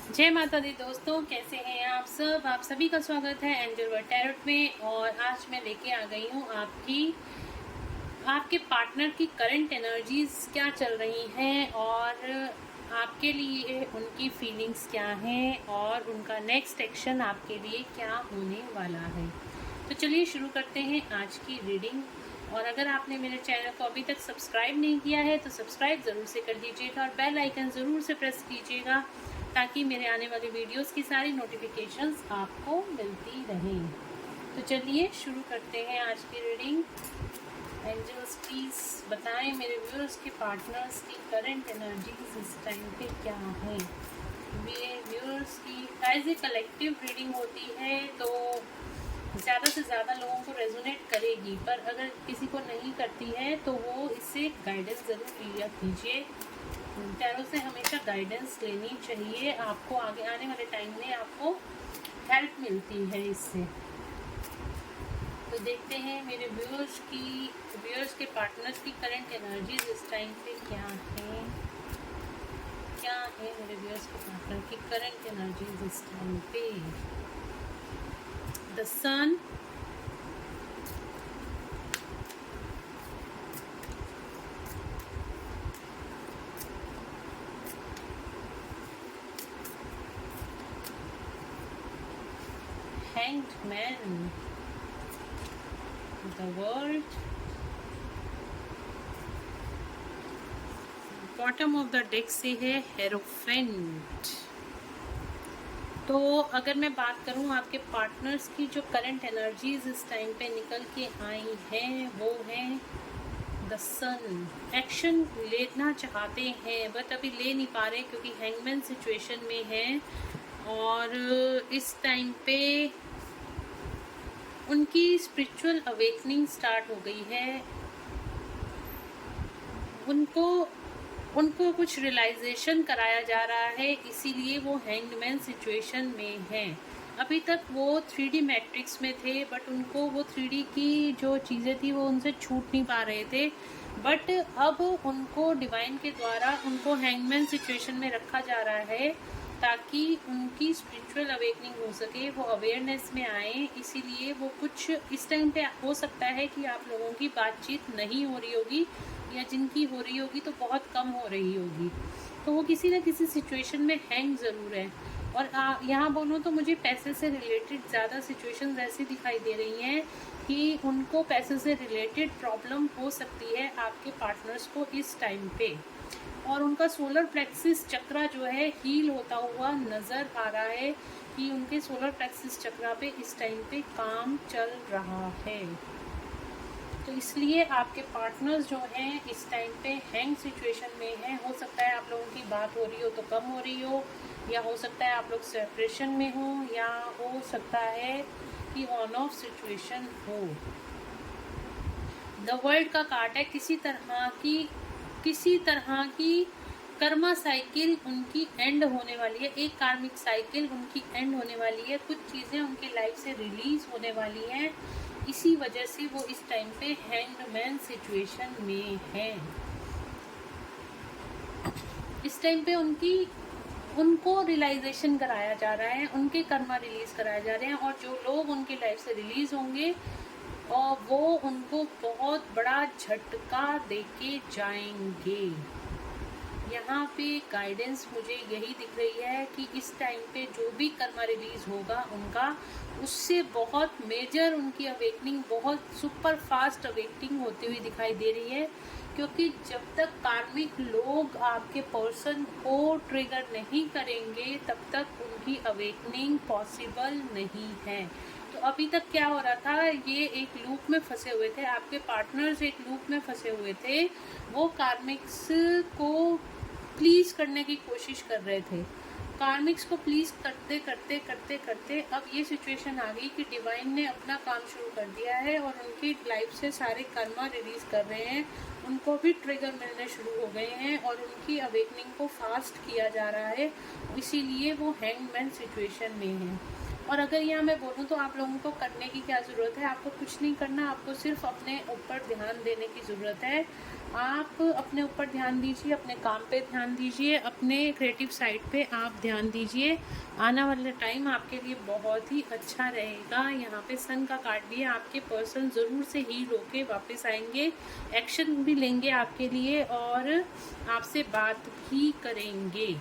जय माता दी दोस्तों, कैसे हैं आप सब। आप सभी का स्वागत है एंजल वर्ल्ड टैरोट में। और आज मैं लेके आ गई हूँ आपके पार्टनर की करंट एनर्जीज क्या चल रही हैं और आपके लिए उनकी फीलिंग्स क्या हैं और उनका नेक्स्ट एक्शन आपके लिए क्या होने वाला है। तो चलिए शुरू करते हैं आज की रीडिंग। और अगर आपने मेरे चैनल को अभी तक सब्सक्राइब नहीं किया है तो सब्सक्राइब ज़रूर से कर दीजिएगा और बेल आइकन ज़रूर से प्रेस कीजिएगा ताकि मेरे आने वाली वीडियोस की सारी नोटिफिकेशंस आपको मिलती रहें। तो चलिए शुरू करते हैं आज की रीडिंग। एंजल्स प्लीज़ बताएं मेरे व्यूअर्स के पार्टनर्स की करंट एनर्जीज इस टाइम पे क्या है। मेरे व्यूअर्स की एज ए कलेक्टिव रीडिंग होती है तो ज़्यादा से ज़्यादा लोगों को रेजोनेट करेगी, पर अगर किसी को नहीं करती है तो वो इससे गाइडेंस ज़रूर लिया कीजिए। टैरो से हमेशा गाइडेंस लेनी चाहिए, आपको आगे आने वाले टाइम में आपको हेल्प मिलती है इससे। तो देखते हैं मेरे व्यूअर्स के पार्टनर्स की करंट एनर्जीज इस टाइम पे क्या है मेरे व्यूअर्स के पार्टनर की करंट एनर्जीज इस टाइम पे। The sun, Hanged Man, the World, bottom of the deck से है हेरोफेंट। तो अगर मैं बात करूं आपके पार्टनर्स की जो करंट एनर्जीज इस टाइम पे निकल के आई हैं वो है द सन। एक्शन लेना चाहते हैं बट अभी ले नहीं पा रहे क्योंकि हैंगमैन सिचुएशन में है और इस टाइम पे उनकी स्पिरिचुअल अवेकनिंग स्टार्ट हो गई है। उनको कुछ रियलाइजेशन कराया जा रहा है, इसीलिए वो हैंगमैन सिचुएशन में हैं। अभी तक वो 3D मैट्रिक्स में थे बट उनको वो 3D की जो चीज़ें थी वो उनसे छूट नहीं पा रहे थे। बट अब उनको डिवाइन के द्वारा उनको हैंगमैन सिचुएशन में रखा जा रहा है ताकि उनकी स्पिरिचुअल अवेकनिंग हो सके, वो अवेयरनेस में आए। इसीलिए वो कुछ इस टाइम पे हो सकता है कि आप लोगों की बातचीत नहीं हो रही होगी या जिनकी हो रही होगी तो बहुत कम हो रही होगी। तो वो किसी न किसी सिचुएशन में हैंग ज़रूर है। और यहाँ बोलूँ तो मुझे पैसे से रिलेटेड ज़्यादा सिचुएशंस ऐसी दिखाई दे रही हैं कि उनको पैसे से रिलेटेड प्रॉब्लम हो सकती है आपके पार्टनर्स को इस टाइम पे। और उनका सोलर प्लेक्सिस चक्रा जो है हील होता हुआ नज़र आ रहा है कि उनके सोलर प्लेक्सिस चक्रा पे इस टाइम पे काम चल रहा है। तो इसलिए आपके पार्टनर्स जो हैं इस टाइम पे हैंग सिचुएशन में हैं। हो सकता है आप लोगों की बात हो रही हो तो कम हो रही हो, या हो सकता है आप लोग सेपरेशन में हो, या हो सकता है कि ऑन ऑफ सिचुएशन हो। द वर्ल्ड का कार्ड है, किसी तरह की कर्मा साइकिल उनकी एंड होने वाली है। एक कार्मिक साइकिल उनकी एंड होने वाली है, कुछ चीज़ें उनकी लाइफ से रिलीज होने वाली हैं। इसी वजह से वो इस टाइम पे हैंगमैन सिचुएशन में है। इस टाइम पे उनको रियलाइजेशन कराया जा रहा है, उनके कर्मा रिलीज कराए जा रहे हैं और जो लोग उनकी लाइफ से रिलीज होंगे और वो उनको बहुत बड़ा झटका देके जाएंगे। यहाँ पे गाइडेंस मुझे यही दिख रही है कि इस टाइम पे जो भी कर्मा रिलीज होगा उनका, उससे बहुत मेजर उनकी अवेकनिंग, बहुत सुपर फास्ट अवेकनिंग होती हुई दिखाई दे रही है। क्योंकि जब तक कार्मिक लोग आपके पर्सन को ट्रिगर नहीं करेंगे तब तक उनकी अवेकनिंग पॉसिबल नहीं है। तो अभी तक क्या हो रहा था, ये एक लूप में फंसे हुए थे, आपके पार्टनर्स एक लूप में फंसे हुए थे। वो कार्मिक्स को प्लीज करने की कोशिश कर रहे थे। कार्मिक्स को प्लीज करते करते करते करते अब ये सिचुएशन आ गई कि डिवाइन ने अपना काम शुरू कर दिया है और उनकी लाइफ से सारे कर्मा रिलीज कर रहे हैं। उनको भी ट्रिगर मिलने शुरू हो गए हैं और उनकी अवेकनिंग को फास्ट किया जा रहा है, इसीलिए वो हैंगमैन सिचुएशन में है। और अगर यहाँ मैं बोलूँ तो आप लोगों को करने की क्या ज़रूरत है, आपको कुछ नहीं करना, आपको सिर्फ अपने ऊपर ध्यान देने की ज़रूरत है। आप अपने ऊपर ध्यान दीजिए, अपने काम पे ध्यान दीजिए, अपने क्रिएटिव साइड पे आप ध्यान दीजिए। आने वाला टाइम आपके लिए बहुत ही अच्छा रहेगा। यहाँ पे सन का कार्ड भी है, आपके पर्सन ज़रूर से हील होके वापस आएंगे, एक्शन भी लेंगे आपके लिए और आपसे बात भी करेंगे।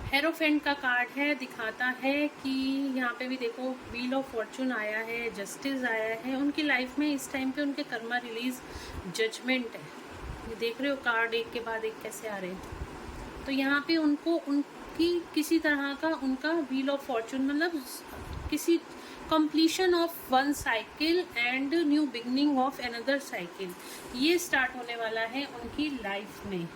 हेरोफेंट का कार्ड है, दिखाता है कि यहाँ पे भी देखो व्हील ऑफ फॉर्चून आया है, जस्टिस आया है। उनकी लाइफ में इस टाइम पे उनके कर्मा रिलीज, जजमेंट है। ये देख रहे हो कार्ड एक के बाद एक कैसे आ रहे हैं। तो यहाँ पे उनको उनकी किसी तरह का उनका व्हील ऑफ फॉर्चून मतलब किसी completion of one cycle and new beginning of another cycle, ये स्टार्ट होने वाला है उनकी लाइफ में।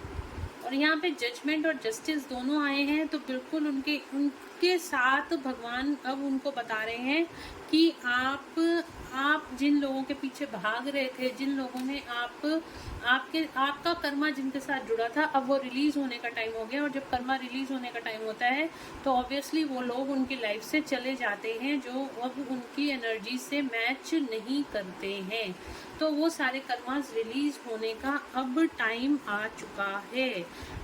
और यहाँ पे जजमेंट और जस्टिस दोनों आए हैं, तो बिल्कुल उनके साथ भगवान अब उनको बता रहे हैं कि आप जिन लोगों के पीछे भाग रहे थे, जिन लोगों ने आपका कर्मा जिनके साथ जुड़ा था, अब वो रिलीज होने का टाइम हो गया। और जब कर्मा रिलीज होने का टाइम होता है तो ऑब्वियसली वो लोग उनकी लाइफ से चले जाते हैं जो अब उनकी एनर्जी से मैच नहीं करते हैं। तो वो सारे कर्मास रिलीज होने का अब टाइम आ चुका है।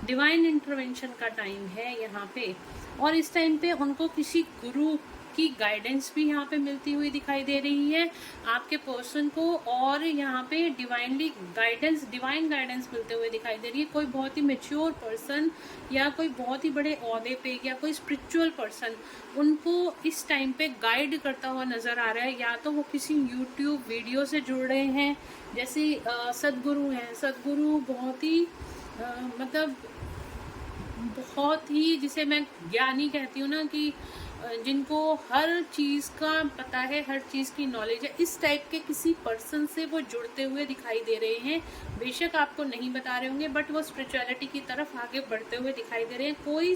डिवाइन इंटरवेंशन का टाइम है यहाँ पे। और इस टाइम पे उनको किसी गुरु की गाइडेंस भी यहाँ पे मिलती हुई दिखाई दे रही है आपके पर्सन को। और यहाँ पे डिवाइन गाइडेंस मिलते हुए दिखाई दे रही है। कोई बहुत ही मेच्योर पर्सन या कोई बहुत ही बड़े ओहदे पे या कोई स्पिरिचुअल पर्सन उनको इस टाइम पे गाइड करता हुआ नजर आ रहा है। या तो वो किसी यूट्यूब वीडियो से जुड़ रहे हैं, जैसे सदगुरु हैं। सदगुरु बहुत ही मतलब बहुत ही, जिसे मैं ज्ञानी कहती हूँ ना, कि जिनको हर चीज़ का पता है, हर चीज़ की नॉलेज है, इस टाइप के किसी पर्सन से वो जुड़ते हुए दिखाई दे रहे हैं। बेशक आपको नहीं बता रहे होंगे बट वो स्पिरिचुअलिटी की तरफ आगे बढ़ते हुए दिखाई दे रहे हैं। कोई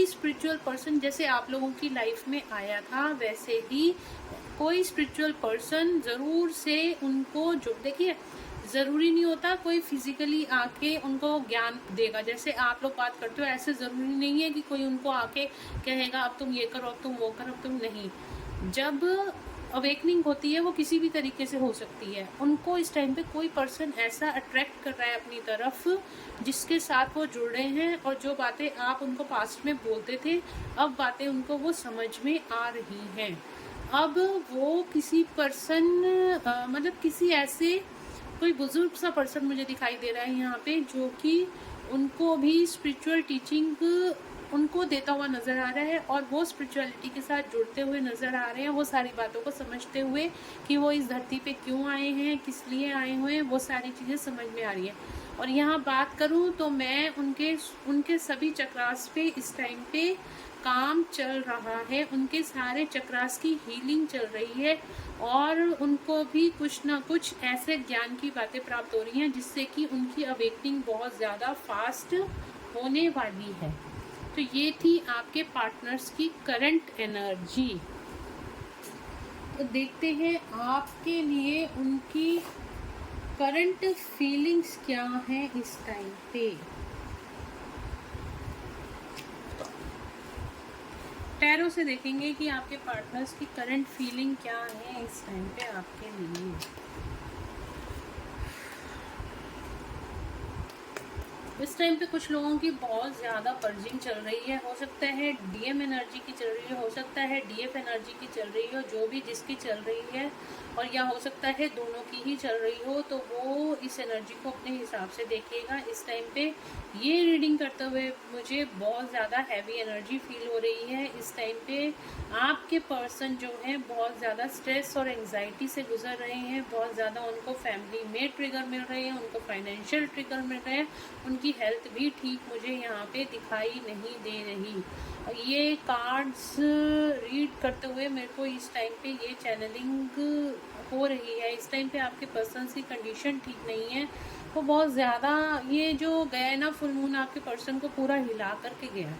स्पिरिचुअल पर्सन जैसे आप लोगों की लाइफ में आया था वैसे ही कोई स्पिरिचुअल पर्सन ज़रूर से उनको देखिए, ज़रूरी नहीं होता कोई फिजिकली आके उनको ज्ञान देगा। जैसे आप लोग बात करते हो, ऐसे ज़रूरी नहीं है कि कोई उनको आके कहेगा अब तुम ये करो, अब तुम वो करो, अब तुम नहीं। जब अवेकनिंग होती है वो किसी भी तरीके से हो सकती है। उनको इस टाइम पे कोई पर्सन ऐसा अट्रैक्ट कर रहा है अपनी तरफ जिसके साथ वो जुड़ रहे हैं। और जो बातें आप उनको पास्ट में बोलते थे, अब बातें उनको वो समझ में आ रही हैं। अब वो किसी पर्सन मतलब किसी ऐसे कोई बुजुर्ग सा पर्सन मुझे दिखाई दे रहा है यहाँ पे, जो कि उनको भी स्पिरिचुअल टीचिंग उनको देता हुआ नज़र आ रहा है। और वो स्पिरिचुअलिटी के साथ जुड़ते हुए नज़र आ रहे हैं, वो सारी बातों को समझते हुए कि वो इस धरती पे क्यों आए हैं, किस लिए आए हुए हैं, वो सारी चीज़ें समझ में आ रही है। और यहाँ बात करूँ तो मैं उनके सभी चक्रास पे इस टाइम पे काम चल रहा है। उनके सारे चक्रास की हीलिंग चल रही है और उनको भी कुछ ना कुछ ऐसे ज्ञान की बातें प्राप्त हो रही हैं जिससे कि उनकी अवेकनिंग बहुत ज़्यादा फास्ट होने वाली है। तो ये थी आपके पार्टनर्स की करंट एनर्जी। तो देखते हैं आपके लिए उनकी करंट फीलिंग्स क्या हैं इस टाइम पे। टैरो से देखेंगे कि आपके पार्टनर्स की करंट फीलिंग क्या है इस टाइम पे आपके लिए। इस टाइम पे कुछ लोगों की बहुत ज़्यादा पर्जिंग चल रही है। हो सकता है डीएम एनर्जी की चल रही है, हो सकता है डीएफ एनर्जी की चल रही हो, जो भी जिसकी चल रही है। और या हो सकता है दोनों की ही चल रही हो, तो वो इस एनर्जी को अपने हिसाब से देखिएगा। इस टाइम पे ये रीडिंग करते हुए मुझे बहुत ज़्यादा हैवी एनर्जी फील हो रही है। इस टाइम पे आपके पर्सन जो है बहुत ज़्यादा स्ट्रेस और एंग्जाइटी से गुजर रहे हैं। बहुत ज़्यादा उनको फैमिली में ट्रिगर मिल रहे हैं, उनको फाइनेंशियल ट्रिगर मिल रहे हैं। उनकी हेल्थ भी ठीक मुझे यहाँ पे दिखाई नहीं दे रही। ये कार्ड्स रीड करते हुए मेरे को इस टाइम पे ये चैनलिंग हो रही है। इस टाइम पे आपके पर्सन की कंडीशन ठीक नहीं है। वो बहुत ज़्यादा, ये जो गया है ना फुल मून, आपके पर्सन को पूरा हिला करके गया।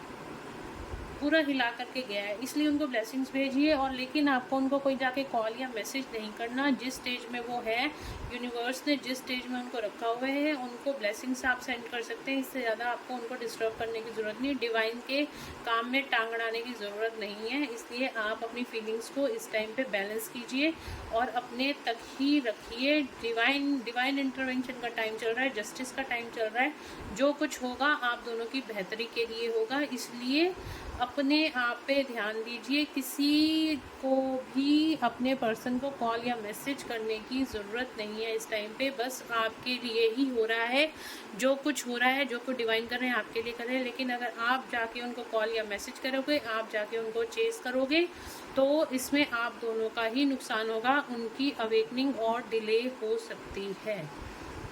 पूरा हिला करके गया है, इसलिए उनको ब्लेसिंग्स भेजिए। और लेकिन आपको उनको कोई जाके कॉल या मैसेज नहीं करना। जिस स्टेज में वो है, यूनिवर्स ने जिस स्टेज में उनको रखा हुआ है, उनको ब्लेसिंग्स आप सेंड कर सकते हैं। इससे ज़्यादा आपको उनको डिस्टर्ब करने की ज़रूरत नहीं, डिवाइन के काम में टांग अड़ाने की ज़रूरत नहीं है। इसलिए आप अपनी फीलिंग्स को इस टाइम पे बैलेंस कीजिए और अपने तक ही रखिए। डिवाइन इंटरवेंशन का टाइम चल रहा है, जस्टिस का टाइम चल रहा है। जो कुछ होगा आप दोनों की बेहतरी के लिए होगा, इसलिए अपने आप पे ध्यान दीजिए। किसी को भी अपने पर्सन को कॉल या मैसेज करने की ज़रूरत नहीं है इस टाइम पे। बस आपके लिए ही हो रहा है, जो कुछ हो रहा है, जो कुछ डिवाइन कर रहे हैं आपके लिए कर रहे हैं। लेकिन अगर आप जाके उनको कॉल या मैसेज करोगे, आप जाके उनको चेस करोगे, तो इसमें आप दोनों का ही नुकसान होगा। उनकी अवेकनिंग और डिले हो सकती है,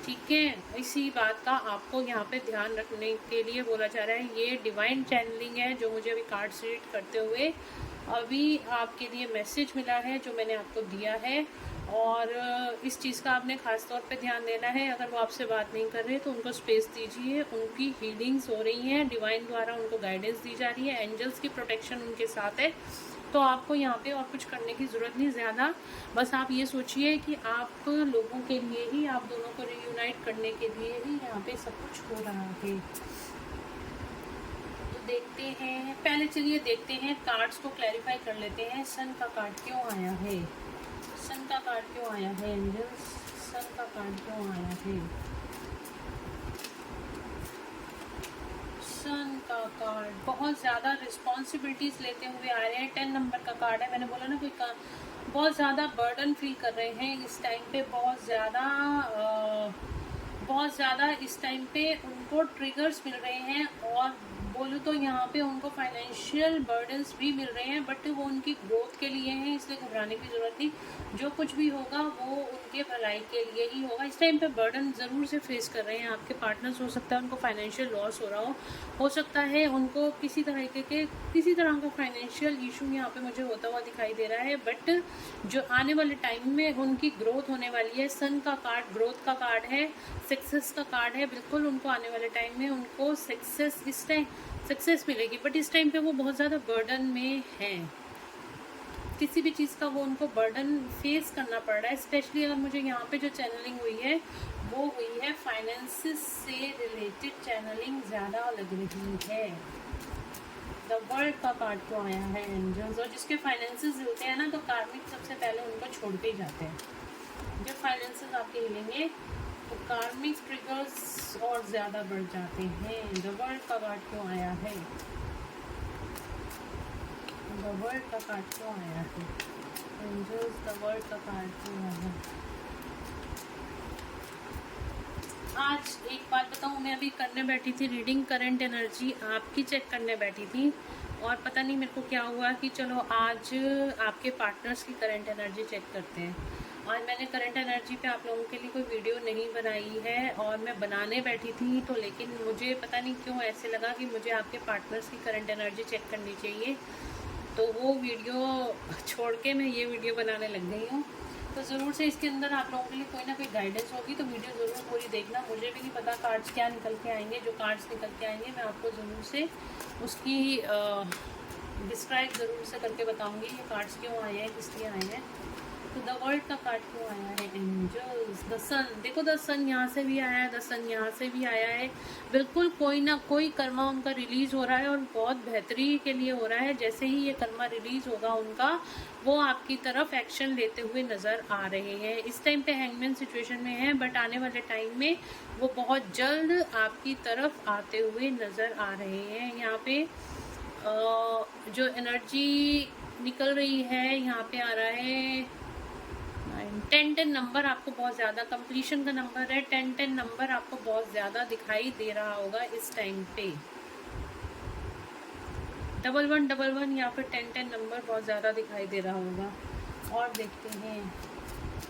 ठीक है। इसी बात का आपको यहाँ पे ध्यान रखने के लिए बोला जा रहा है। ये डिवाइन चैनलिंग है जो मुझे अभी कार्ड्स रीड करते हुए अभी आपके लिए मैसेज मिला है, जो मैंने आपको दिया है। और इस चीज़ का आपने ख़ास तौर पे ध्यान देना है। अगर वो आपसे बात नहीं कर रहे तो उनको स्पेस दीजिए। उनकी हीलिंग्स हो रही हैं, डिवाइन द्वारा उनको गाइडेंस दी जा रही है, एंजल्स की प्रोटेक्शन उनके साथ है। तो आपको यहाँ पे और कुछ करने की ज़रूरत नहीं ज़्यादा। बस आप ये सोचिए कि आप लोगों के लिए ही, आप दोनों को रीयूनाइट करने के लिए ही यहाँ पे सब कुछ हो रहा है। तो देखते हैं, पहले चलिए देखते हैं, कार्ड्स को क्लैरिफाई कर लेते हैं। सन का कार्ड क्यों आया है? सन का कार्ड क्यों आया है एंजल्स? सन का कार्ड क्यों आया है? सन का कार्ड बहुत ज़्यादा रिस्पॉन्सिबिलिटीज़ लेते हुए आ रहे हैं। 10 नंबर का कार्ड है। मैंने बोला ना, कोई काम बहुत ज़्यादा बर्डन फील कर रहे हैं इस टाइम पे। बहुत ज़्यादा इस टाइम पे उनको ट्रिगर्स मिल रहे हैं। और बोलूँ तो यहाँ पे उनको फाइनेंशियल बर्डन्स भी मिल रहे हैं, बट वो उनकी ग्रोथ के लिए हैं, इसलिए घबराने की ज़रूरत नहीं। जो कुछ भी होगा वो उनके भलाई के लिए ही होगा। इस टाइम पे बर्डन ज़रूर से फेस कर रहे हैं आपके पार्टनर्स। हो सकता है उनको फाइनेंशियल लॉस हो रहा हो सकता है उनको किसी तरह का फाइनेंशियल इशू यहाँ पे मुझे होता हुआ दिखाई दे रहा है। बट जो आने वाले टाइम में उनकी ग्रोथ होने वाली है। सन का कार्ड ग्रोथ का कार्ड है, सक्सेस का कार्ड है। बिल्कुल उनको आने वाले टाइम में उनको सक्सेस मिलेगी। बट इस टाइम पे वो बहुत ज़्यादा बर्डन में हैं। किसी भी चीज़ का वो उनको बर्डन फेस करना पड़ रहा है। स्पेशली अगर मुझे यहाँ पे जो चैनलिंग हुई है वो हुई है फाइनेंसिस से रिलेटेड चैनलिंग ज़्यादा लग रही है। द वर्ल्ड का कार्ड क्यों आया है एंजल्स? और जिसके फाइनेंसेस हिलते हैं ना, तो कार्मिक सबसे पहले उनको छोड़ के ही जाते हैं। जब फाइनेंसेस आपके हिलेंगे तो कार्मिक ट्रिगर्स और ज़्यादा बढ़ जाते हैं। द वर्ल्ड का कार्ड क्यों आया है? द वर्ल्ड का कार्ड क्यों आया है एंजल्स? द वर्ल्ड का कार्ड क्यों आया है? आज एक बात बताऊँ, मैं अभी करने बैठी थी रीडिंग, करंट एनर्जी आपकी चेक करने बैठी थी। और पता नहीं मेरे को क्या हुआ कि चलो आज आपके पार्टनर्स की करंट एनर्जी चेक करते हैं। आज मैंने करंट एनर्जी पे आप लोगों के लिए कोई वीडियो नहीं बनाई है, और मैं बनाने बैठी थी तो, लेकिन मुझे पता नहीं क्यों ऐसे लगा कि मुझे आपके पार्टनर्स की करंट एनर्जी चेक करनी चाहिए। तो वो वीडियो छोड़ के मैं ये वीडियो बनाने लग गई हूँ। तो ज़रूर से इसके अंदर आप लोगों के लिए कोई ना कोई गाइडेंस होगी, तो वीडियो ज़रूर पूरी देखना। मुझे भी नहीं पता कार्ड्स क्या निकल के आएंगे। जो कार्ड्स निकल के आएंगे मैं आपको ज़रूर से उसकी डिस्क्राइब ज़रूर से करके बताऊँगी ये कार्ड्स क्यों आए हैं, किस लिए आए हैं। तो द वर्ल्ड का कार्ड क्यों आया है एंजल्स? द सन, देखो द सन यहाँ से भी आया है, द सन यहाँ से भी आया है। बिल्कुल कोई ना कोई कर्मा उनका रिलीज हो रहा है, और बहुत बेहतरी के लिए हो रहा है। जैसे ही ये कर्मा रिलीज होगा उनका, वो आपकी तरफ एक्शन लेते हुए नज़र आ रहे हैं। इस टाइम पे हैंगमैन सिचुएशन में है, बट आने वाले टाइम में वो बहुत जल्द आपकी तरफ आते हुए नज़र आ रहे हैं। यहाँ पे जो एनर्जी निकल रही है, यहाँ पे आ रहा है 10-10 नंबर आपको बहुत ज़्यादा, कंप्लीशन का नंबर है। 10-10 नंबर आपको बहुत ज़्यादा दिखाई दे रहा होगा इस टाइम पे। 1111 या फिर 10-10 नंबर बहुत ज़्यादा दिखाई दे रहा होगा। और देखते हैं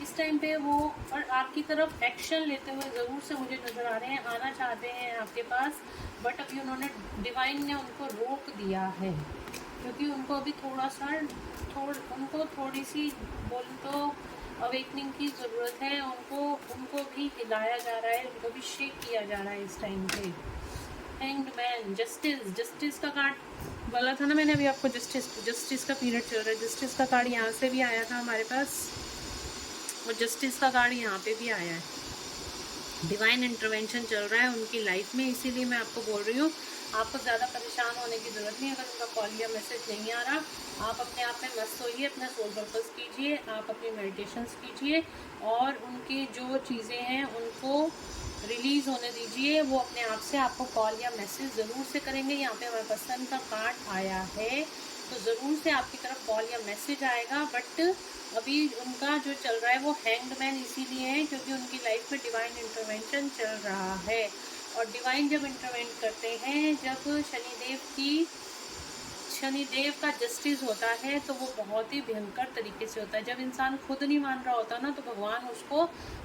इस टाइम पे वो और आपकी तरफ एक्शन लेते हुए ज़रूर से मुझे नज़र आ रहे हैं। आना चाहते हैं आपके पास, बट अभी उन्होंने, डिवाइन ने उनको रोक दिया है, क्योंकि उनको अभी उनको थोड़ी सी बोल तो अवेकनिंग की ज़रूरत है। उनको भी हिलाया जा रहा है, उनको भी शेक किया जा रहा है इस टाइम पे। हैंग्ड मैन, जस्टिस का कार्ड बोला था ना मैंने अभी आपको, जस्टिस का पीरियड चल रहा है। जस्टिस का कार्ड यहाँ से भी आया था हमारे पास, और जस्टिस का कार्ड यहाँ पे भी आया है। डिवाइन इंटरवेंशन चल रहा है उनकी लाइफ में, इसीलिए मैं आपको बोल रही हूँ आपको ज़्यादा परेशान होने की ज़रूरत नहीं। अगर उनका कॉल या मैसेज नहीं आ रहा, आप अपने आप में मस्त होइए, अपना सोल पर्पस कीजिए, आप अपनी मेडिटेशंस कीजिए, और उनकी जो चीज़ें हैं उनको रिलीज़ होने दीजिए। वो अपने आप से आपको कॉल या मैसेज ज़रूर से करेंगे। यहाँ पे हमारे पर्सन का कार्ड आया है, तो ज़रूर से आपकी तरफ कॉल या मैसेज आएगा। बट अभी उनका जो चल रहा है वो हैंग्ड मैन इसीलिए है क्योंकि उनकी लाइफ में डिवाइन इंटरवेंशन चल रहा है। और डिवाइन जब इंटरवेंट करते हैं, जब शनिदेव का जस्टिस होता है, तो वो बहुत ही भयंकर तरीके से होता है। जब इंसान खुद नहीं मान रहा होता ना, तो भगवान उसको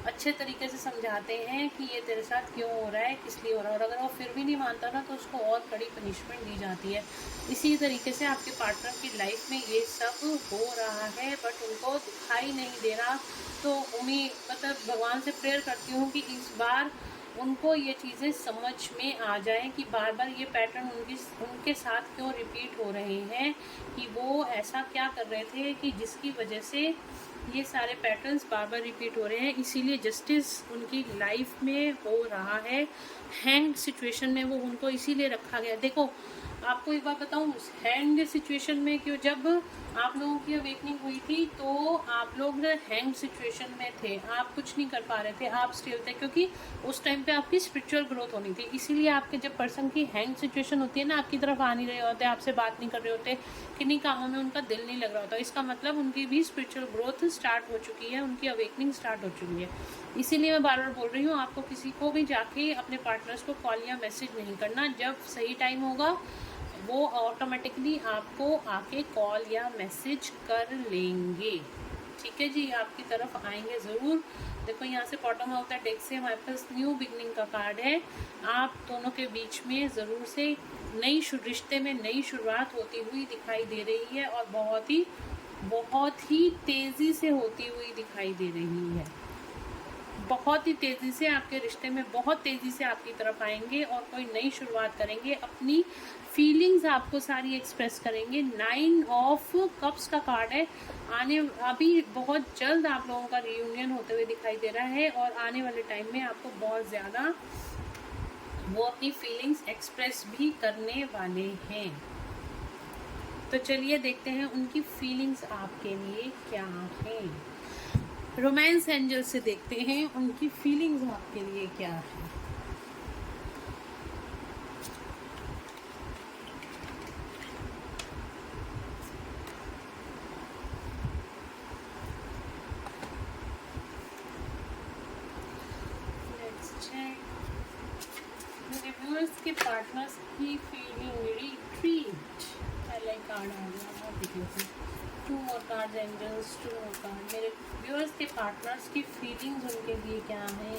अच्छे तरीके से समझाते हैं कि ये तेरे साथ क्यों हो रहा है, किस लिए हो रहा है। और अगर वो फिर भी नहीं मानता ना, तो उसको और कड़ी पनिशमेंट दी जाती है। इसी तरीके से आपके पार्टनर की लाइफ में ये सब हो रहा है, बट उनको दिखाई नहीं दे रहा। तो मतलब भगवान से प्रेयर करती हूँ कि इस बार उनको ये चीज़ें समझ में आ जाए कि बार बार ये पैटर्न उनके साथ क्यों रिपीट हो रहे हैं, कि वो ऐसा क्या कर रहे थे कि जिसकी वजह से ये सारे पैटर्न्स बार बार रिपीट हो रहे हैं। इसीलिए जस्टिस उनकी लाइफ में हो रहा है। हैंग सिचुएशन में वो उनको इसीलिए रखा गया। देखो आपको एक बात बताऊं, हैंग सिचुएशन में क्यों, जब आप लोगों की अवेकनिंग हुई थी तो आप लोग हैंग सिचुएशन में थे, आप कुछ नहीं कर पा रहे थे, आप स्टिल थे, क्योंकि उस टाइम पे आपकी स्पिरिचुअल ग्रोथ होनी थी। इसीलिए आपके जब पर्सन की हैंग सिचुएशन होती है ना, आपकी तरफ आ नहीं रहे होते, आपसे बात नहीं कर रहे होते, किन्हीं कामों में उनका दिल नहीं लग रहा होता, इसका मतलब उनकी भी स्पिरिचुअल ग्रोथ स्टार्ट हो चुकी है, उनकी अवेकनिंग स्टार्ट हो चुकी है। इसीलिए मैं बार बार बोल रही हूँ आपको किसी को भी जाके अपने पार्टनर्स को कॉल या मैसेज नहीं करना। जब सही टाइम होगा वो ऑटोमेटिकली आपको आके कॉल या मैसेज कर लेंगे। ठीक है जी, आपकी तरफ आएंगे ज़रूर। देखो यहाँ से बॉटम ऑफ द डेक से हमारे पास न्यू बिगनिंग का कार्ड है। आप दोनों के बीच में ज़रूर से रिश्ते में नई शुरुआत होती हुई दिखाई दे रही है, और बहुत ही तेज़ी से होती हुई दिखाई दे रही है। बहुत ही तेज़ी से आपके रिश्ते में बहुत तेज़ी से आपकी तरफ आएंगे और कोई नई शुरुआत करेंगे। अपनी फीलिंग्स आपको सारी एक्सप्रेस करेंगे। 9 ऑफ कप्स का कार्ड है। अभी बहुत जल्द आप लोगों का रियूनियन होते हुए दिखाई दे रहा है, और आने वाले टाइम में आपको बहुत ज़्यादा वो अपनी फीलिंग्स एक्सप्रेस भी करने वाले हैं। तो चलिए देखते हैं उनकी फीलिंग्स आपके लिए क्या है। रोमांस एंजल से देखते हैं उनकी फीलिंग्स आपके लिए क्या है। व्यूअर्स के पार्टनर्स की फीलिंग रिट्रीट पहला कार्ड आ गया, आप देख लेते हैं। 2 मोर कार्ड्स एंजल्स, 2 मोर कार्ड। मेरे व्यूअर्स के पार्टनर्स की फीलिंग्स उनके लिए क्या है।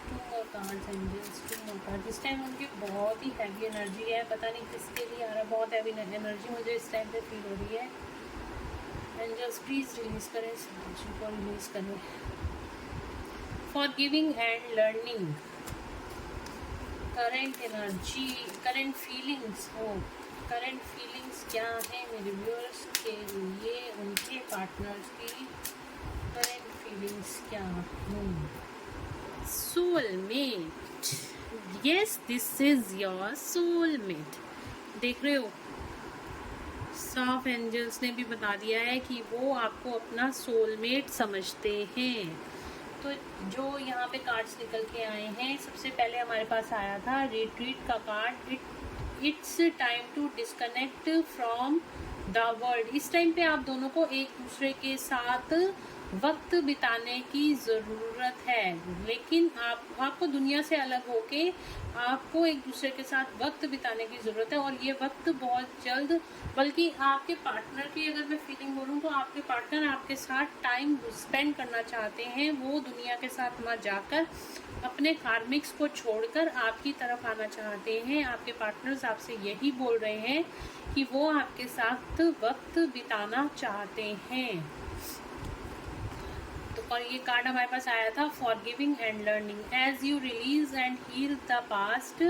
2 मोर कार्ड्स एंजल्स, 2 मोर कार्ड। इस टाइम उनकी बहुत ही हैवी एनर्जी है, पता नहीं किसके लिए आ रहा है। बहुत हैवी एनर्जी मुझे इस टाइम पे फील हो रही है। एंजल्स प्लीज़ रिलीज़ करें, इस एनर्जी को रिलीज़ करें। Forgiving and learning, current energy, current feelings हो। करंट फीलिंग्स क्या है मेरे व्यूअर्स के लिए, उनके पार्टनर्स की करंट फीलिंग्स क्या है। Soulmate, yes this is your soulmate. देख रहे हो, साफ एंजल्स ने भी बता दिया है कि वो आपको अपना सोलमेट समझते हैं। तो जो यहाँ पे कार्ड्स निकल के आए हैं, सबसे पहले हमारे पास आया था रिट्रीट का card. It's time to disconnect from the world. इस टाइम पे आप दोनों को एक दूसरे के साथ वक्त बिताने की ज़रूरत है, लेकिन आपको दुनिया से अलग होके आपको एक दूसरे के साथ वक्त बिताने की ज़रूरत है। और ये वक्त बहुत जल्द, बल्कि आपके पार्टनर की अगर मैं फीलिंग बोलूँ तो आपके पार्टनर आपके साथ टाइम स्पेंड करना चाहते हैं। वो दुनिया के साथ ना जाकर अपने कार्मिक्स को छोड़कर आपकी तरफ आना चाहते हैं। आपके पार्टनर्स आपसे यही बोल रहे हैं कि वो आपके साथ वक्त बिताना चाहते हैं। तो और ये कार्ड हमारे पास आया था forgiving and learning. As you release and heal the past,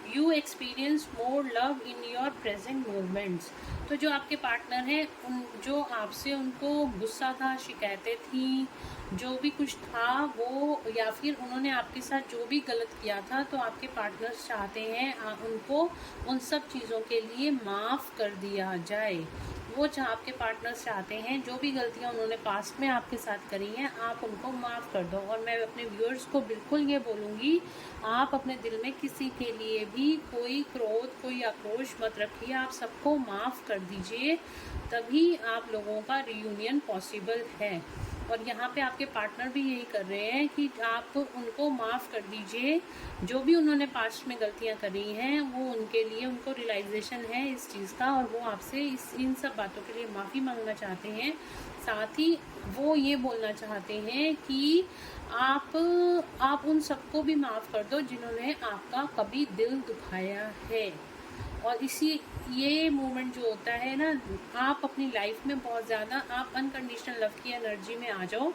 you experience more love in your present moments. तो जो आपके पार्टनर हैं, उन जो आपसे उनको गुस्सा था, शिकायतें थी, जो भी कुछ था वो, या फिर उन्होंने आपके साथ जो भी गलत किया था, तो आपके पार्टनर्स चाहते हैं उनको उन सब चीज़ों के लिए माफ़ कर दिया जाए। वो आपके पार्टनर्स चाहते हैं जो भी गलतियां उन्होंने पास्ट में आपके साथ करी हैं, आप उनको माफ़ कर दो। और मैं अपने व्यूअर्स को बिल्कुल ये बोलूँगी, आप अपने दिल में किसी के लिए भी कोई क्रोध, कोई आक्रोश मत रखिए, आप सबको माफ़ कर दीजिए, तभी आप लोगों का रियूनियन पॉसिबल है। और यहाँ पे आपके पार्टनर भी यही कर रहे हैं कि आप उनको माफ़ कर दीजिए, जो भी उन्होंने पास्ट में गलतियाँ करी हैं वो उनके लिए, उनको रियलाइजेशन है इस चीज़ का, और वो आपसे इन सब बातों के लिए माफ़ी मांगना चाहते हैं। साथ ही वो ये बोलना चाहते हैं कि आप उन सबको भी माफ़ कर दो जिन्होंने आपका कभी दिल दुखाया है। और ये मोमेंट जो होता है ना, आप अपनी लाइफ में बहुत ज़्यादा आप अनकंडीशनल लव की एनर्जी में आ जाओ,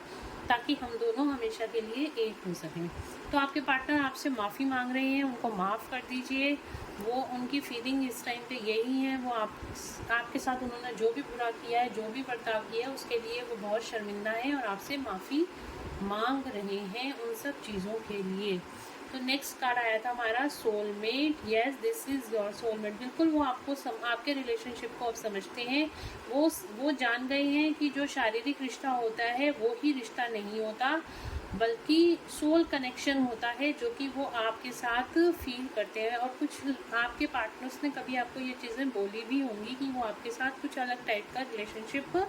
ताकि हम दोनों हमेशा के लिए एक हो सकें। तो आपके पार्टनर आपसे माफ़ी मांग रहे हैं, उनको माफ़ कर दीजिए। वो उनकी फीलिंग इस टाइम पे यही है, वो आपके साथ उन्होंने जो भी बुरा किया है, जो भी बर्ताव किया है, उसके लिए वो बहुत शर्मिंदा है और आपसे माफ़ी मांग रहे हैं उन सब चीज़ों के लिए। तो नेक्स्ट कार्ड आया था हमारा soulmate. Yes, this is your soulmate. बिल्कुल वो आपको आपके रिलेशनशिप को अब समझते हैं। वो जान गए हैं कि जो शारीरिक रिश्ता होता है वो ही रिश्ता नहीं होता, बल्कि सोल कनेक्शन होता है, जो कि वो आपके साथ फील करते हैं। और कुछ आपके पार्टनर्स ने कभी आपको ये चीज़ें बोली भी होंगी कि वो आपके साथ कुछ अलग टाइप का रिलेशनशिप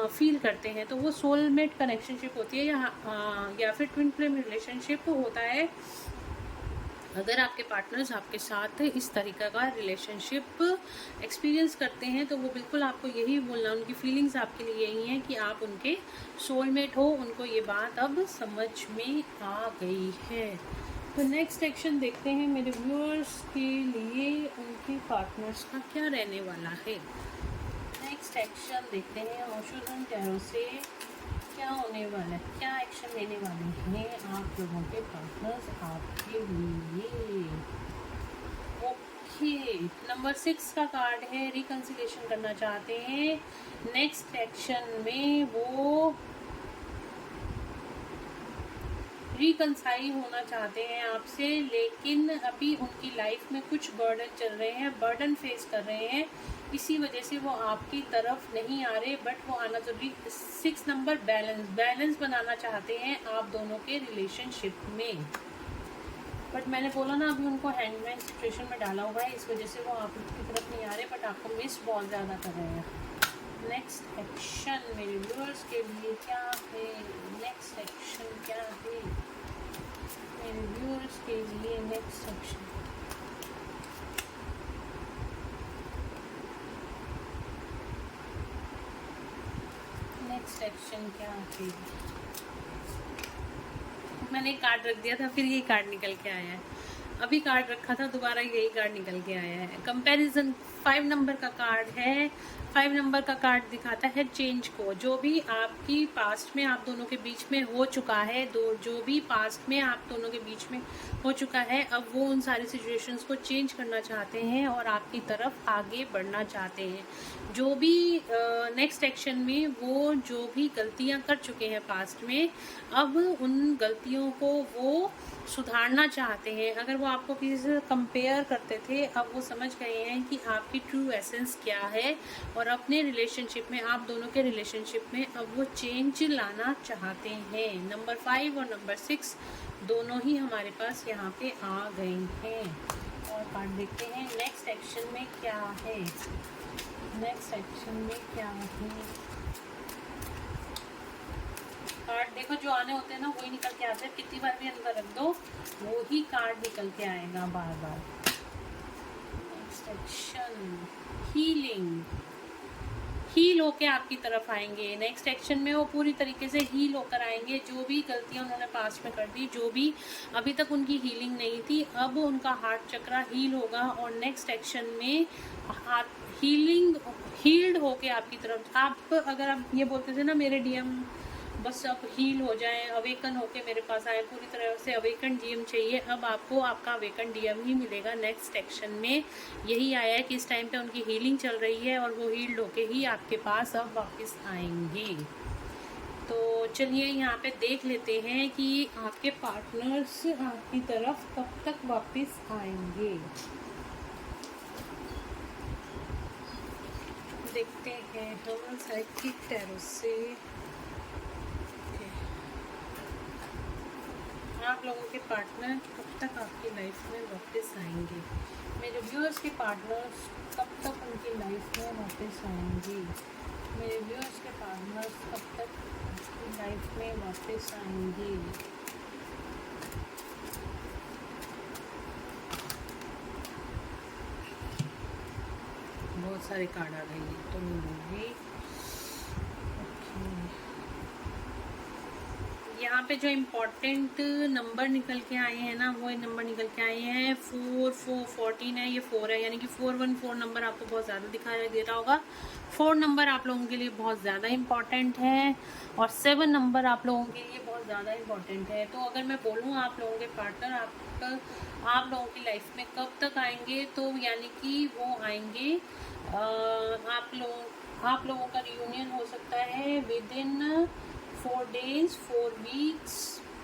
फील करते हैं। तो वो सोलमेट कनेक्शनशिप होती है, या फिर ट्विन फ्लेम रिलेशनशिप होता है। अगर आपके पार्टनर्स आपके साथ इस तरीका का रिलेशनशिप एक्सपीरियंस करते हैं, तो वो बिल्कुल आपको यही बोलना, उनकी फीलिंग्स आपके लिए यही हैं कि आप उनके सोलमेट हो। उनको ये बात अब समझ में आ गई है। तो नेक्स्ट एक्शन देखते हैं मेरे व्यूअर्स के लिए उनके पार्टनर्स का क्या रहने वाला है। नेक्स्ट एक्शन देखते हैं ओशोजन टैरो से क्या होने वाला है, क्या एक्शन लेने वाले हैं आप लोगों के पार्टनर्स आपके लिए। ओके, नंबर 6 का कार्ड है, रिकंसिलेशन करना चाहते हैं। नेक्स्ट एक्शन में वो रिकंसाइल होना चाहते हैं आपसे, लेकिन अभी उनकी लाइफ में कुछ बर्डन चल रहे हैं, बर्डन फेस कर रहे हैं, इसी वजह से वो आपकी तरफ नहीं आ रहे, बट वो आना जरूरी। 6 नंबर बैलेंस बनाना चाहते हैं आप दोनों के रिलेशनशिप में, बट मैंने बोला ना अभी उनको हैंगमैन सिचुएशन में डाला हुआ है, इस वजह से वो आपकी तरफ नहीं आ रहे, बट आपको मिस बहुत ज़्यादा कर रहे हैं। नेक्स्ट एक्शन मेरे व्यूअर्स के लिए क्या है, नेक्स्ट एक्शन क्या है मेरे व्यूअर्स के लिए। नेक्स्ट एक्शन सेक्शन क्या है, मैंने कार्ड रख दिया था, फिर ये कार्ड निकल के आया है। अभी कार्ड रखा था, दोबारा यही कार्ड निकल के आया है। कंपैरिजन 5 नंबर का कार्ड है। 5 नंबर का कार्ड दिखाता है चेंज को। जो भी आपकी पास्ट में आप दोनों के बीच में हो चुका है, जो भी पास्ट में आप दोनों के बीच में हो चुका है, अब वो उन सारी सिचुएशंस को चेंज करना चाहते हैं और आपकी तरफ आगे बढ़ना चाहते हैं। जो भी नेक्स्ट एक्शन में वो जो भी गलतियां कर चुके हैं पास्ट में, अब उन गलतियों को वो सुधारना चाहते हैं। अगर वो आपको किसी से कंपेयर करते थे, अब वो समझ गए हैं कि आपकी ट्रू एसेंस क्या है, और अपने रिलेशनशिप में, आप दोनों के रिलेशनशिप में अब वो चेंज लाना चाहते हैं। नंबर 5 और नंबर 6 दोनों ही हमारे पास यहाँ पे आ गए हैं। और कार्ड देखते हैं नेक्स्ट एक्शन में क्या है। नेक्स्ट एक्शन में क्या है, कार्ड देखो जो आने होते हैं ना वही निकल के आते हैं, कितनी बार भी अंदर रख दो वो ही कार्ड निकल के आएगा बार बार। नेक्स्ट एक्शन हीलिंग, हील होके आपकी तरफ आएंगे। नेक्स्ट एक्शन में वो पूरी तरीके से हील होकर आएंगे। जो भी गलतियां उन्होंने पास्ट में कर दी, जो भी अभी तक उनकी हीलिंग नहीं थी, अब उनका हार्ट चक्रा हील होगा और नेक्स्ट एक्शन में हील्ड होके आपकी तरफ। आप अगर आप ये बोलते थे ना मेरे बस अब हील हो जाएं, अवेकन होके मेरे पास आए, पूरी तरह से अवेकन डीएम चाहिए। अब आपको आपका अवेकन डीएम ही मिलेगा नेक्स्ट सेक्शन में। यही आया है कि इस टाइम पे उनकी हीलिंग चल रही है और वो हील्ड होके ही आपके पास अब वापस आएंगे। तो चलिए यहाँ पे देख लेते हैं कि आपके पार्टनर्स आपकी तरफ कब तक वापस आएंगे। देखते हैं हम साइकिक टैरो से आप लोगों के पार्टनर कब तक आपकी लाइफ में वापस आएंगे। मेरे व्यूअर्स के पार्टनर्स कब तक उनकी लाइफ में वापस आएंगे। मेरे व्यूअर्स के पार्टनर्स कब तक आपकी लाइफ में वापस आएंगे। बहुत सारे कार्ड आ गए तो मिलेंगे। यहाँ पे जो इम्पोर्टेंट नंबर निकल के आए हैं ना, वो नंबर निकल के आए हैं 14 है, ये 4 है, यानी कि 414 नंबर आपको बहुत ज़्यादा दिखाई दे रहा होगा। 4 नंबर आप लोगों के लिए बहुत ज़्यादा इम्पॉर्टेंट है और 7 नंबर आप लोगों के लिए बहुत ज़्यादा इम्पॉर्टेंट है। तो अगर मैं बोलूँ आप लोगों के पार्टनर आप लोगों की लाइफ में कब तक आएंगे, तो यानी कि वो आएंगे आप लोगों का रियूनियन हो सकता है विद इन 4 डेज 4 वीक्स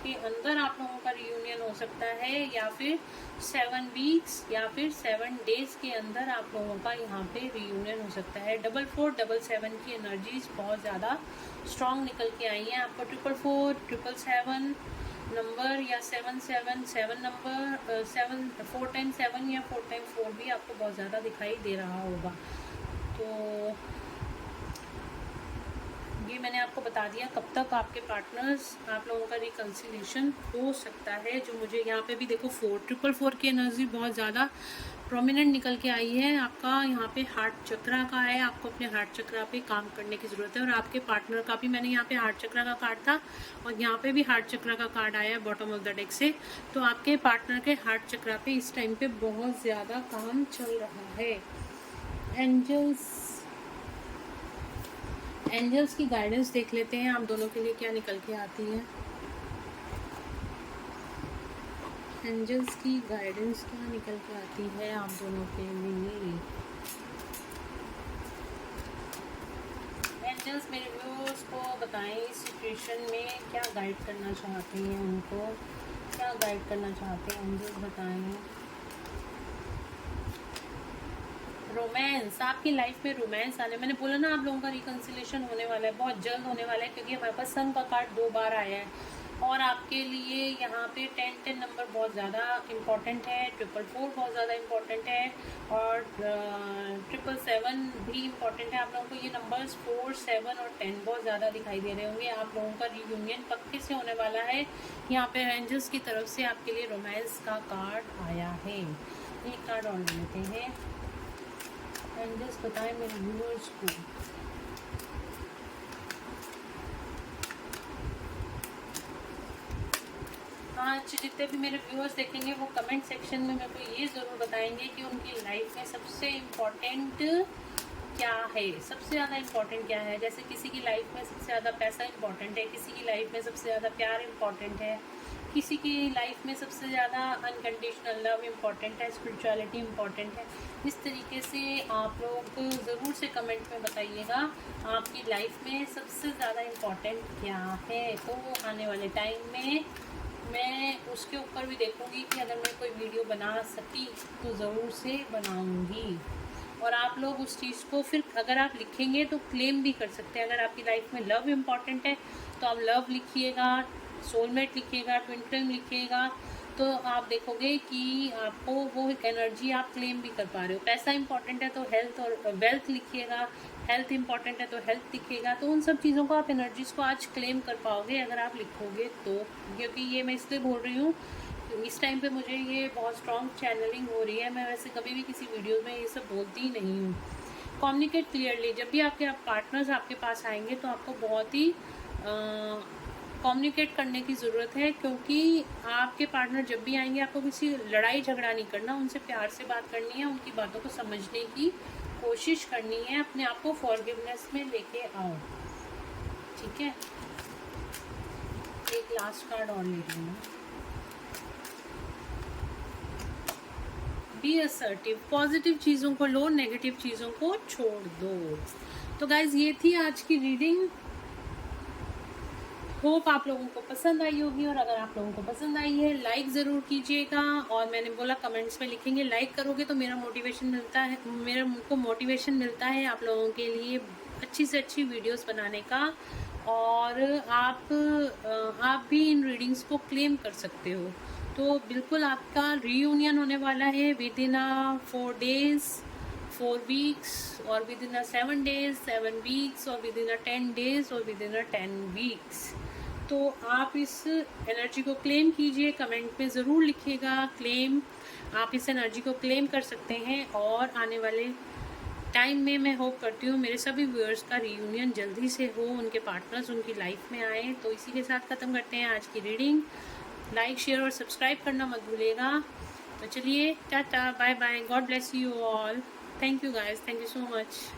के अंदर आप लोगों का रियूनियन हो सकता है, या फिर 7 वीक्स या फिर 7 डेज के अंदर आप लोगों का यहाँ पे रियूनियन हो सकता है। 4477 की एनर्जीज बहुत ज़्यादा स्ट्रॉन्ग निकल के आई हैं। आपको 444 777 नंबर या 777 नंबर 4 टाइम 7 या 4 टाइम 4 भी आपको बहुत ज़्यादा दिखाई दे रहा होगा। तो ये मैंने आपको बता दिया कब तक आपके पार्टनर्स आप लोगों का रिकन्सिलेशन हो सकता है। जो मुझे यहाँ पे भी देखो 444 की एनर्जी बहुत ज़्यादा प्रोमिनेंट निकल के आई है। आपका यहाँ पे हार्ट चक्रा का है, आपको अपने हार्ट चक्रा पे काम करने की ज़रूरत है। और आपके पार्टनर का भी मैंने यहाँ पे हार्ट चक्रा का कार्ड था और यहाँ पे भी हार्ट चक्रा का कार्ड आया है बॉटम ऑफ द डेक से। तो आपके पार्टनर के हार्ट चक्रा पे इस टाइम पे बहुत ज़्यादा काम चल रहा है। एंजल्स की गाइडेंस देख लेते हैं आप दोनों के लिए क्या निकल के आती है। एंजल्स की गाइडेंस क्या निकल के आती है आप दोनों के लिए। एंजल्स मेरे व्यूअर्स को बताएं इस सिचुएशन में क्या गाइड करना चाहते हैं, उनको क्या गाइड करना चाहते हैं एंजल्स बताएं। रोमांस, आपकी लाइफ में रोमांस आने, मैंने बोला ना आप लोगों का रिकन्सिलेशन होने वाला है, बहुत जल्द होने वाला है, क्योंकि हमारे पास सन का कार्ड 2 बार आया है। और आपके लिए यहाँ पे 10 नंबर बहुत ज़्यादा इम्पॉर्टेंट है, 444 बहुत ज़्यादा इम्पॉर्टेंट है और 777 भी इम्पॉर्टेंट है। आप लोगों को ये नंबर्स 4, 7 और 10 बहुत ज़्यादा दिखाई दे रहे होंगे। आप लोगों का रियूनियन पक्के से होने वाला है। यहाँ पे एंजल्स की तरफ से आपके लिए रोमांस का कार्ड आया है। एक कार्ड और लेते हैं। एंजल्स बताएं मेरे व्यूअर्स को आज जितने भी मेरे व्यूअर्स देखेंगे वो कमेंट सेक्शन में मेरे को ये ज़रूर बताएंगे कि उनकी लाइफ में सबसे इम्पोर्टेंट क्या है, सबसे ज़्यादा इम्पोर्टेंट क्या है। जैसे किसी की लाइफ में सबसे ज़्यादा पैसा इम्पोर्टेंट है, किसी की लाइफ में सबसे ज़्यादा प्यार इम्पोर्टेंट है, किसी की लाइफ में सबसे ज़्यादा अनकंडीशनल लव इम्पॉर्टेंट है, स्पिरिचुअलिटी इम्पॉर्टेंट है। इस तरीके से आप लोग ज़रूर से कमेंट में बताइएगा आपकी लाइफ में सबसे ज़्यादा इम्पॉर्टेंट क्या है। तो आने वाले टाइम में मैं उसके ऊपर भी देखूँगी कि अगर मैं कोई वीडियो बना सकी तो ज़रूर से बनाऊँगी। और आप लोग उस चीज़ को फिर अगर आप लिखेंगे तो क्लेम भी कर सकते हैं। अगर आपकी लाइफ में लव इम्पॉर्टेंट है तो आप लव लिखिएगा, सोलमेट लिखिएगा, ट्विन फ्लेम लिखिएगा, तो आप देखोगे कि आपको वो एनर्जी आप क्लेम भी कर पा रहे हो। पैसा इंपॉर्टेंट है तो हेल्थ और वेल्थ लिखिएगा, हेल्थ इंपॉर्टेंट है तो हेल्थ लिखिएगा। तो उन सब चीज़ों को आप एनर्जीज़ को आज क्लेम कर पाओगे अगर आप लिखोगे तो। क्योंकि ये मैं इसलिए बोल रही हूँ, इस टाइम पे मुझे ये बहुत स्ट्रॉन्ग चैनलिंग हो रही है। मैं वैसे कभी भी किसी वीडियो में ये सब बोलती ही नहीं हूँ। कम्युनिकेट क्लियरली, जब भी आपके पार्टनर्स आपके पास आएंगे तो आपको बहुत ही कम्युनिकेट करने की ज़रूरत है, क्योंकि आपके पार्टनर जब भी आएंगे आपको किसी लड़ाई झगड़ा नहीं करना, उनसे प्यार से बात करनी है, उनकी बातों को समझने की कोशिश करनी है, अपने आप को फॉरगिवनेस में लेके आओ, ठीक है। एक लास्ट कार्ड और ले रही हूँ। बी असर्टिव, पॉजिटिव चीज़ों को लो, नेगेटिव चीज़ों को छोड़ दो। तो गाइज ये थी आज की रीडिंग। होप आप लोगों को पसंद आई होगी, और अगर आप लोगों को पसंद आई है लाइक ज़रूर कीजिएगा। और मैंने बोला कमेंट्स में लिखेंगे, लाइक करोगे तो मेरा मोटिवेशन मिलता है, मेरा को मोटिवेशन मिलता है आप लोगों के लिए अच्छी से अच्छी वीडियोस बनाने का। और आप भी इन रीडिंग्स को क्लेम कर सकते हो। तो बिल्कुल आपका रीयूनियन होने वाला है विद इन 4 days 4 weeks, और विद इन 7 days 7 weeks, और विद इन 10 days, और विद इन 10 weeks। तो आप इस एनर्जी को क्लेम कीजिए, कमेंट में ज़रूर लिखिएगा क्लेम। आप इस एनर्जी को क्लेम कर सकते हैं, और आने वाले टाइम में मैं होप करती हूँ मेरे सभी व्यूअर्स का रीयूनियन जल्दी से हो, उनके पार्टनर्स उनकी लाइफ में आए। तो इसी के साथ ख़त्म करते हैं आज की रीडिंग। लाइक, शेयर और सब्सक्राइब करना मत भूलिएगा। तो चलिए, tata, bye bye, God bless you all. Thank you guys, thank you so much.